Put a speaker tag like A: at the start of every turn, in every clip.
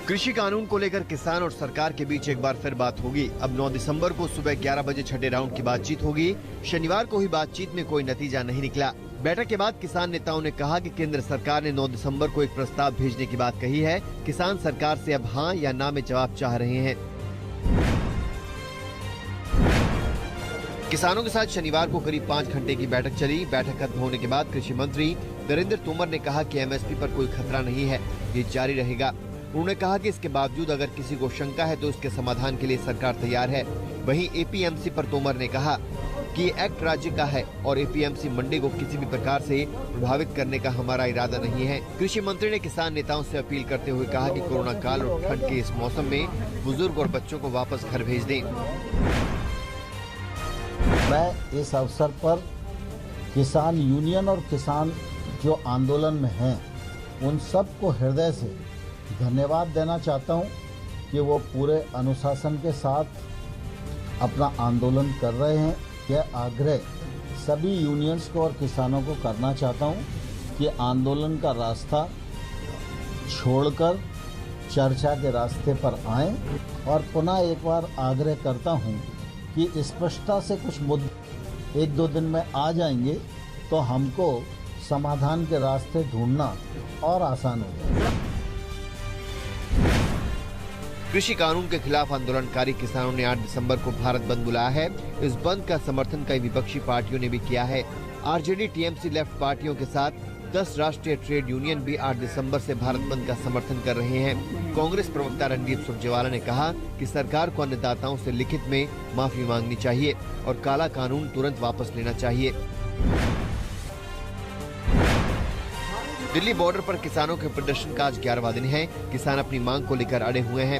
A: कृषि कानून को लेकर किसान और सरकार के बीच एक बार फिर बात होगी। अब 9 दिसंबर को सुबह 11 बजे छठे राउंड की बातचीत होगी। शनिवार को ही बातचीत में कोई नतीजा नहीं निकला। बैठक के बाद किसान नेताओं ने कहा कि केंद्र सरकार ने 9 दिसंबर को एक प्रस्ताव भेजने की बात कही है। किसान सरकार से अब हाँ या ना में जवाब चाह रहे हैं। किसानों के साथ शनिवार को करीब 5 घंटे की बैठक चली। बैठक खत्म होने के बाद कृषि मंत्री नरेंद्र तोमर ने कहा कि एमएसपी पर कोई खतरा नहीं है, ये जारी रहेगा। उन्होंने कहा कि इसके बावजूद अगर किसी को शंका है तो इसके समाधान के लिए सरकार तैयार है। वहीं एपीएमसी पर तोमर ने कहा कि ये एक्ट राज्य का है और एपीएमसी मंडी को किसी भी प्रकार से प्रभावित करने का हमारा इरादा नहीं है। कृषि मंत्री ने किसान नेताओं से अपील करते हुए कहा कि कोरोना काल और ठंड के इस मौसम में बुजुर्ग और बच्चों को वापस घर भेज दें।
B: मैं इस अवसर पर किसान यूनियन और किसान जो आंदोलन में हैं उन सबको हृदय से धन्यवाद देना चाहता हूं कि वो पूरे अनुशासन के साथ अपना आंदोलन कर रहे हैं। यह आग्रह सभी यूनियंस को और किसानों को करना चाहता हूं कि आंदोलन का रास्ता छोड़कर चर्चा के रास्ते पर आएं और पुनः एक बार आग्रह करता हूं कि स्पष्टता से कुछ मुद्दे 1-2 दिन में आ जाएंगे तो हमको समाधान के रास्ते ढूंढना और आसान हो जाएगा।
A: कृषि कानून के खिलाफ आंदोलनकारी किसानों ने 8 दिसंबर को भारत बंद बुलाया है। इस बंद का समर्थन कई विपक्षी पार्टियों ने भी किया है। आरजेडी, टीएमसी लेफ्ट पार्टियों के साथ 10 राष्ट्रीय ट्रेड यूनियन भी 8 दिसंबर से भारत बंद का समर्थन कर रहे हैं। कांग्रेस प्रवक्ता रणदीप सुरजेवाला ने कहा कि सरकार को अन्नदाताओं से लिखित में माफी मांगनी चाहिए और काला कानून तुरंत वापस लेना चाहिए। दिल्ली बॉर्डर पर किसानों के प्रदर्शन का आज 11वां दिन है। किसान अपनी मांग को लेकर अड़े हुए हैं।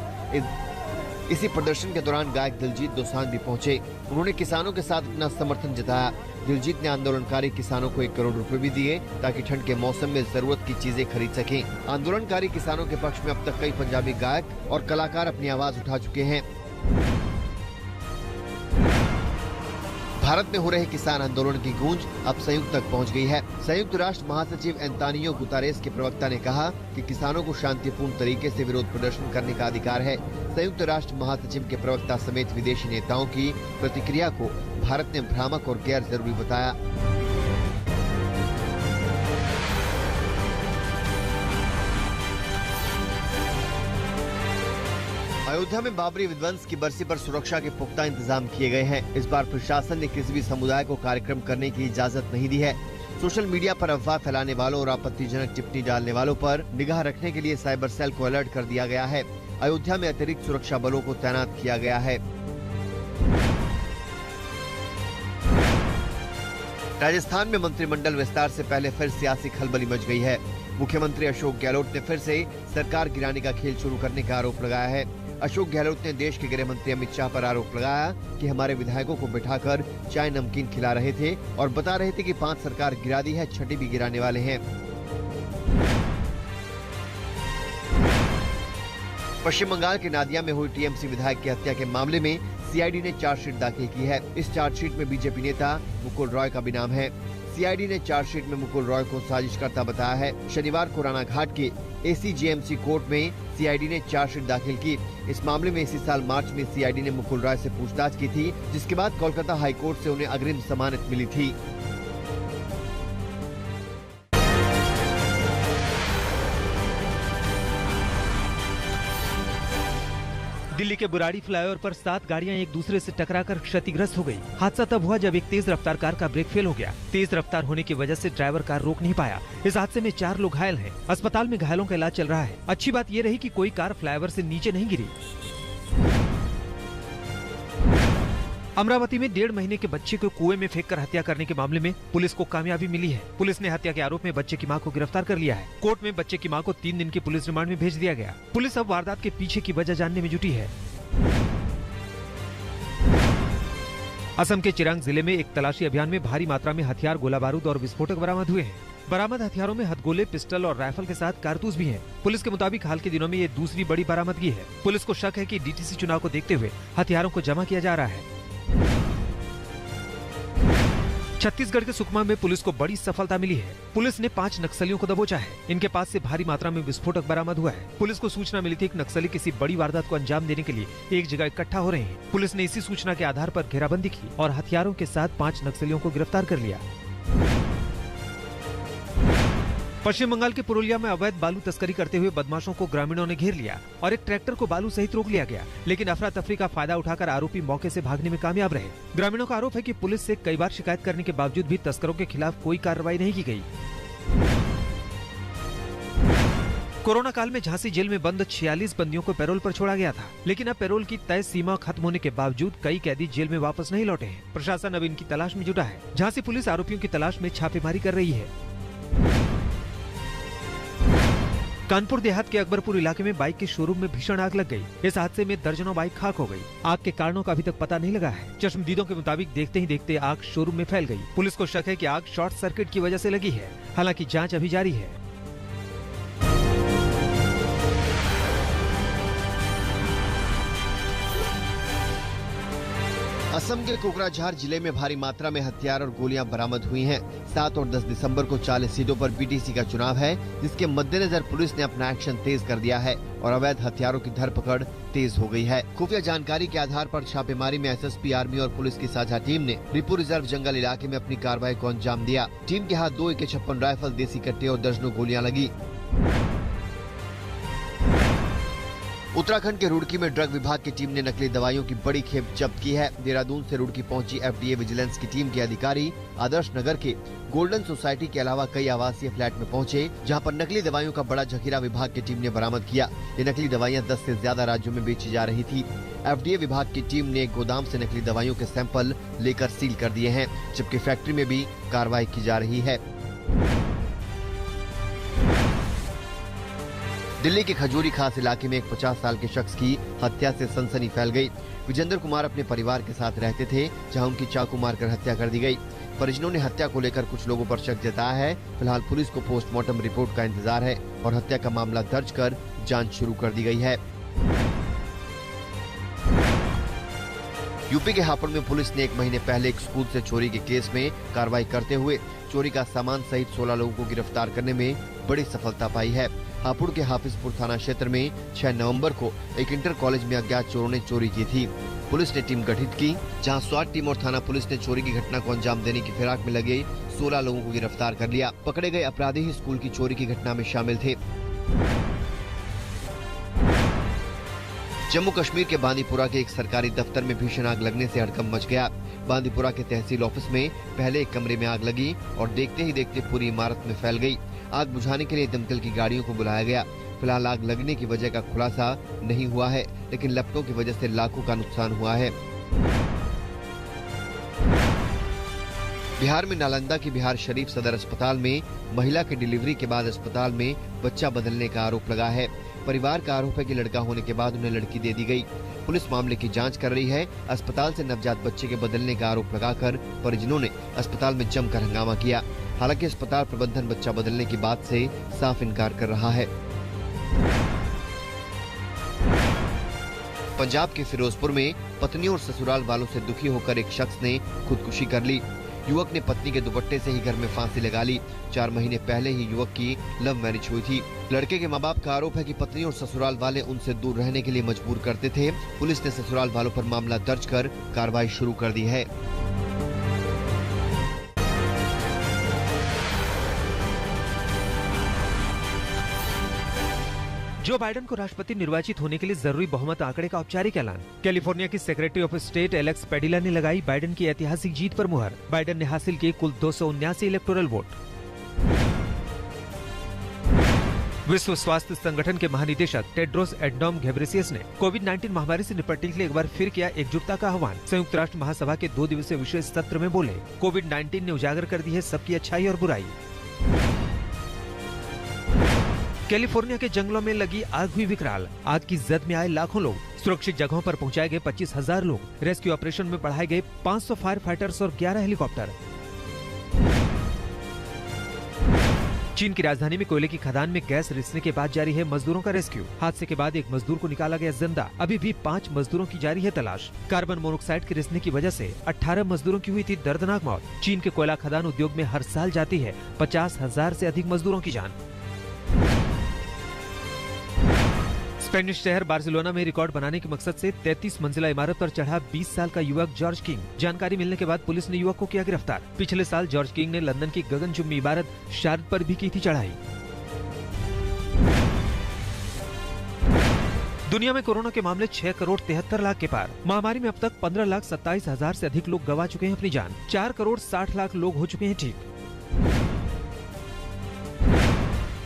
A: इसी प्रदर्शन के दौरान गायक दिलजीत दोसांझ भी पहुंचे। उन्होंने किसानों के साथ अपना समर्थन जताया। दिलजीत ने आंदोलनकारी किसानों को 1 करोड़ रुपए भी दिए ताकि ठंड के मौसम में जरूरत की चीजें खरीद सकें। आंदोलनकारी किसानों के पक्ष में अब तक कई पंजाबी गायक और कलाकार अपनी आवाज उठा चुके हैं। भारत में हो रहे किसान आंदोलन की गूंज अब संयुक्त तक पहुंच गई है। संयुक्त राष्ट्र महासचिव एंटोनियो गुतेरेस के प्रवक्ता ने कहा कि किसानों को शांतिपूर्ण तरीके से विरोध प्रदर्शन करने का अधिकार है। संयुक्त राष्ट्र महासचिव के प्रवक्ता समेत विदेशी नेताओं की प्रतिक्रिया को भारत ने भ्रामक और गैर जरूरी बताया। अयोध्या में बाबरी विध्वंस की बरसी पर सुरक्षा के पुख्ता इंतजाम किए गए हैं। इस बार प्रशासन ने किसी भी समुदाय को कार्यक्रम करने की इजाजत नहीं दी है। सोशल मीडिया पर अफवाह फैलाने वालों और आपत्तिजनक टिप्पणी डालने वालों पर निगाह रखने के लिए साइबर सेल को अलर्ट कर दिया गया है। अयोध्या में अतिरिक्त सुरक्षा बलों को तैनात किया गया है। राजस्थान में मंत्रिमंडल विस्तार से पहले फिर सियासी खलबली मच गई है। मुख्यमंत्री अशोक गहलोत ने फिर से सरकार गिराने का खेल शुरू करने का आरोप लगाया है। अशोक गहलोत ने देश के गृह मंत्री अमित शाह पर आरोप लगाया कि हमारे विधायकों को बिठाकर चाय नमकीन खिला रहे थे और बता रहे थे कि 5 सरकार गिरा दी है, 6ठी भी गिराने वाले हैं। पश्चिम बंगाल के नादिया में हुई टीएमसी विधायक की हत्या के मामले में सीआईडी ने चार्जशीट दाखिल की है। इस चार्जशीट में बीजेपी नेता मुकुल रॉय का भी नाम है। सीआईडी ने चार्जशीट में मुकुल रॉय को साजिशकर्ता बताया है। शनिवार को रानाघाट के एसीजेएमसी कोर्ट में सीआईडी ने चार्जशीट दाखिल की। इस मामले में इसी साल मार्च में सीआईडी ने मुकुल रॉय से पूछताछ की थी, जिसके बाद कोलकाता हाईकोर्ट से उन्हें अग्रिम जमानत मिली थी।
C: दिल्ली के बुराड़ी फ्लाईओवर पर 7 गाड़ियां एक दूसरे से टकराकर क्षतिग्रस्त हो गई। हादसा तब हुआ जब एक तेज रफ्तार कार का ब्रेक फेल हो गया। तेज रफ्तार होने की वजह से ड्राइवर कार रोक नहीं पाया। इस हादसे में 4 लोग घायल हैं। अस्पताल में घायलों का इलाज चल रहा है। अच्छी बात ये रही कि कोई कार फ्लाईओवर से नीचे नहीं गिरी। अमरावती में 1.5 महीने के बच्चे को कुएं में फेंककर हत्या करने के मामले में पुलिस को कामयाबी मिली है। पुलिस ने हत्या के आरोप में बच्चे की मां को गिरफ्तार कर लिया है। कोर्ट में बच्चे की मां को 3 दिन की पुलिस रिमांड में भेज दिया गया। पुलिस अब वारदात के पीछे की वजह जानने में जुटी है। असम के चिरांग जिले में एक तलाशी अभियान में भारी मात्रा में हथियार, गोला बारूद और विस्फोटक बरामद हुए हैं। बरामद हथियारों में हथगोले, पिस्टल और राइफल के साथ कारतूस भी हैं। पुलिस के मुताबिक हाल के दिनों में ये दूसरी बड़ी बरामदगी है। पुलिस को शक है कि डीटीसी चुनाव को देखते हुए हथियारों को जमा किया जा रहा है। छत्तीसगढ़ के सुकमा में पुलिस को बड़ी सफलता मिली है। पुलिस ने 5 नक्सलियों को दबोचा है। इनके पास से भारी मात्रा में विस्फोटक बरामद हुआ है। पुलिस को सूचना मिली थी कि नक्सली किसी बड़ी वारदात को अंजाम देने के लिए एक जगह इकट्ठा हो रहे हैं। पुलिस ने इसी सूचना के आधार पर घेराबंदी की और हथियारों के साथ 5 नक्सलियों को गिरफ्तार कर लिया। पश्चिम बंगाल के पुरुलिया में अवैध बालू तस्करी करते हुए बदमाशों को ग्रामीणों ने घेर लिया और एक ट्रैक्टर को बालू सहित रोक लिया गया, लेकिन अफरा तफरी का फायदा उठाकर आरोपी मौके से भागने में कामयाब रहे। ग्रामीणों का आरोप है कि पुलिस से कई बार शिकायत करने के बावजूद भी तस्करों के खिलाफ कोई कार्रवाई नहीं की गई। कोरोना काल में झांसी जेल में बंद 46 बंदियों को पैरोल पर छोड़ा गया था, लेकिन अब पैरोल की तय सीमा खत्म होने के बावजूद कई कैदी जेल में वापस नहीं लौटे हैं। प्रशासन अब इनकी तलाश में जुटा है। झांसी पुलिस आरोपियों की तलाश में छापेमारी कर रही है। कानपुर देहात के अकबरपुर इलाके में बाइक के शोरूम में भीषण आग लग गई। इस हादसे में दर्जनों बाइक खाक हो गई। आग के कारणों का अभी तक पता नहीं लगा है। चश्मदीदों के मुताबिक देखते ही देखते आग शोरूम में फैल गई। पुलिस को शक है कि आग शॉर्ट सर्किट की वजह से लगी है। हालांकि जांच अभी जारी है।
A: असम के कोकराझार जिले में भारी मात्रा में हथियार और गोलियां बरामद हुई हैं। 7 और 10 दिसंबर को 40 सीटों पर बीटीसी का चुनाव है, जिसके मद्देनजर पुलिस ने अपना एक्शन तेज कर दिया है और अवैध हथियारों की धरपकड़ तेज हो गई है। खुफिया जानकारी के आधार पर छापेमारी में एसएसपी, आर्मी और पुलिस की साझा टीम ने रिपु रिजर्व जंगल इलाके में अपनी कार्रवाई को अंजाम दिया। टीम के हाथ 2 AK-56 राइफल, देसी कट्टे और दर्जनों गोलियां लगी। उत्तराखंड के रुड़की में ड्रग विभाग की टीम ने नकली दवाइयों की बड़ी खेप जब्त की है। देहरादून से रुड़की पहुंची FDA विजिलेंस की टीम के अधिकारी आदर्श नगर के गोल्डन सोसाइटी के अलावा कई आवासीय फ्लैट में पहुंचे, जहां पर नकली दवाइयों का बड़ा जखीरा विभाग की टीम ने बरामद किया। ये नकली दवाइयां 10 से ज्यादा राज्यों में बेची जा रही थी। FDA विभाग की टीम ने एक गोदाम से नकली दवाइयों के सैंपल लेकर सील कर दिए हैं, जबकि फैक्ट्री में भी कार्रवाई की जा रही है। दिल्ली के खजूरी खास इलाके में एक 50 साल के शख्स की हत्या से सनसनी फैल गई। विजेंद्र कुमार अपने परिवार के साथ रहते थे, जहां उनकी चाकू मारकर हत्या कर दी गई। परिजनों ने हत्या को लेकर कुछ लोगों पर शक जताया है। फिलहाल पुलिस को पोस्टमार्टम रिपोर्ट का इंतजार है और हत्या का मामला दर्ज कर जांच शुरू कर दी गई है। यूपी के हापुड़ में पुलिस ने 1 महीने पहले एक स्कूल से चोरी के केस में कार्रवाई करते हुए चोरी का सामान सहित 16 लोगों को गिरफ्तार करने में बड़ी सफलता पाई है। हापुड़ के हाफिजपुर थाना क्षेत्र में 6 नवंबर को एक इंटर कॉलेज में अज्ञात चोरों ने चोरी की थी। पुलिस ने टीम गठित की, जहां स्वाट टीम और थाना पुलिस ने चोरी की घटना को अंजाम देने की फिराक में लगे 16 लोगों को गिरफ्तार कर लिया। पकड़े गए अपराधी ही स्कूल की चोरी की घटना में शामिल थे। जम्मू कश्मीर के बांदीपुरा के एक सरकारी दफ्तर में भीषण आग लगने से हड़कंप मच गया। बांदीपुरा के तहसील ऑफिस में पहले एक कमरे में आग लगी और देखते ही देखते पूरी इमारत में फैल गई। आग बुझाने के लिए दमकल की गाड़ियों को बुलाया गया। फिलहाल आग लगने की वजह का खुलासा नहीं हुआ है, लेकिन लपटों की वजह से लाखों का नुकसान हुआ है। बिहार में नालंदा की बिहार शरीफ सदर अस्पताल में महिला की डिलीवरी के बाद अस्पताल में बच्चा बदलने का आरोप लगा है। परिवार का आरोप है कि लड़का होने के बाद उन्हें लड़की दे दी गई। पुलिस मामले की जांच कर रही है। अस्पताल से नवजात बच्चे के बदलने का आरोप लगाकर परिजनों ने अस्पताल में जमकर हंगामा किया। हालांकि अस्पताल प्रबंधन बच्चा बदलने की बात से साफ इनकार कर रहा है। पंजाब के फिरोजपुर में पत्नी और ससुराल वालों से दुखी होकर एक शख्स ने खुदकुशी कर ली। युवक ने पत्नी के दुपट्टे से ही घर में फांसी लगा ली। 4 महीने पहले ही युवक की लव मैरिज हुई थी। लड़के के मां बाप का आरोप है कि पत्नी और ससुराल वाले उनसे दूर रहने के लिए मजबूर करते थे। पुलिस ने ससुराल वालों पर मामला दर्ज कर कार्रवाई शुरू कर दी है।
C: जो बाइडेन को राष्ट्रपति निर्वाचित होने के लिए जरूरी बहुमत आंकड़े का औपचारिक ऐलान। कैलिफोर्निया की secretary of state Alex Padilla ने लगाई बाइडेन की ऐतिहासिक जीत पर मुहर। बाइडेन ने हासिल किए कुल 279 इलेक्टोरल वोट। विश्व स्वास्थ्य संगठन के महानिदेशक टेड्रोस एडनॉम घेब्रेयेसस ने कोविड-19 महामारी से निपटने के लिए एक बार फिर किया एकजुटता का आह्वान। संयुक्त राष्ट्र महासभा के 2 दिवसीय विशेष सत्र में बोले, कोविड-19 ने उजागर कर दी है सबकी अच्छाई और बुराई। कैलिफोर्निया के जंगलों में लगी आग हुई विकराल। आग की जद में आए लाखों लोग। सुरक्षित जगहों पर पहुंचाए गए 25,000 लोग। रेस्क्यू ऑपरेशन में बढ़ाए गए 500 फायर फाइटर्स और 11 हेलीकॉप्टर। चीन की राजधानी में कोयले की खदान में गैस रिसने के बाद जारी है मजदूरों का रेस्क्यू। हादसे के बाद एक मजदूर को निकाला गया जिंदा। अभी भी 5 मजदूरों की जारी है तलाश। कार्बन मोनोक्साइड के रिसने की वजह से 18 मजदूरों की हुई थी दर्दनाक मौत। चीन के कोयला खदान उद्योग में हर साल जाती है 50,000 से अधिक मजदूरों की जान। स्पेनिश शहर बार्सिलोना में रिकॉर्ड बनाने के मकसद से 33 मंजिला इमारत पर चढ़ा 20 साल का युवक जॉर्ज किंग। जानकारी मिलने के बाद पुलिस ने युवक को किया गिरफ्तार। पिछले साल जॉर्ज किंग ने लंदन की गगनचुंबी इमारत शार्द पर भी की थी चढ़ाई। दुनिया में कोरोना के मामले 6 करोड़ 73 लाख के पार। महामारी में अब तक 15,27,000 से अधिक लोग गंवा चुके हैं अपनी जान। 4 करोड़ 60 लाख लोग हो चुके हैं ठीक।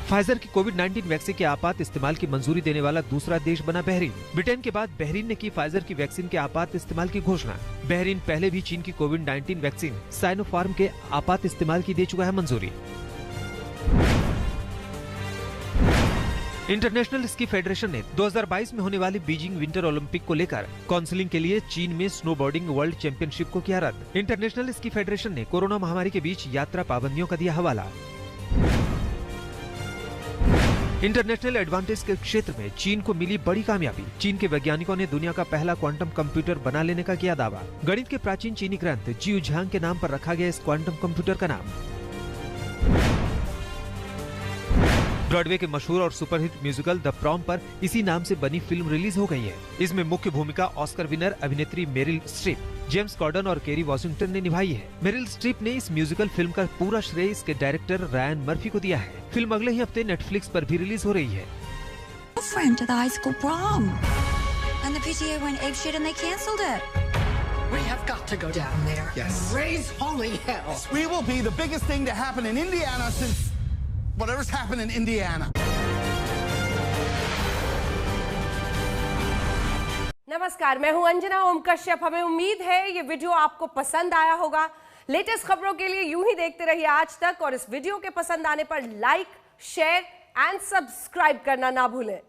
C: फाइजर की कोविड-19 वैक्सीन के आपात इस्तेमाल की मंजूरी देने वाला दूसरा देश बना बहरीन। ब्रिटेन के बाद बहरीन ने की फाइजर की वैक्सीन के आपात इस्तेमाल की घोषणा। बहरीन पहले भी चीन की कोविड-19 वैक्सीन साइनोफार्म के आपात इस्तेमाल की दे चुका है मंजूरी। इंटरनेशनल स्की फेडरेशन ने 2022 में होने वाली बीजिंग विंटर ओलंपिक को लेकर काउंसलिंग के लिए चीन में स्नोबोर्डिंग वर्ल्ड चैंपियनशिप को किया रद्द। इंटरनेशनल स्की फेडरेशन ने कोरोना महामारी के बीच यात्रा पाबंदियों का दिया हवाला। इंटरनेशनल एडवांटेज के क्षेत्र में चीन को मिली बड़ी कामयाबी। चीन के वैज्ञानिकों ने दुनिया का पहला क्वांटम कंप्यूटर बना लेने का किया दावा। गणित के प्राचीन चीनी ग्रंथ जियू झांग के नाम पर रखा गया इस क्वांटम कंप्यूटर का नाम। ब्रॉडवे के मशहूर और सुपरहिट म्यूजिकल द प्रॉम पर इसी नाम से बनी फिल्म रिलीज हो गई है। इसमें मुख्य भूमिका ऑस्कर विनर अभिनेत्री मेरिल स्ट्रीप, जेम्स कॉर्डन और केरी वॉशिंगटन ने निभाई है। मेरिल स्ट्रीप ने इस म्यूजिकल फिल्म का पूरा श्रेय इसके डायरेक्टर रायन मर्फी को दिया है। फिल्म अगले ही हफ्ते नेटफ्लिक्स पर भी रिलीज हो रही है।
D: Friend to the high school prom, and the PTA went apeshit and they cancelled it.
E: We have got to go down there.
F: Yes.
E: And raise holy hell.
F: We will be the biggest thing to happen in Indiana since whatever's happened in Indiana.
G: नमस्कार, मैं हूं अंजना ओम कश्यप। हमें उम्मीद है ये video आपको पसंद आया होगा। लेटेस्ट खबरों के लिए यूं ही देखते रहिए आज तक, और इस वीडियो के पसंद आने पर लाइक, शेयर एंड सब्सक्राइब करना ना भूलें।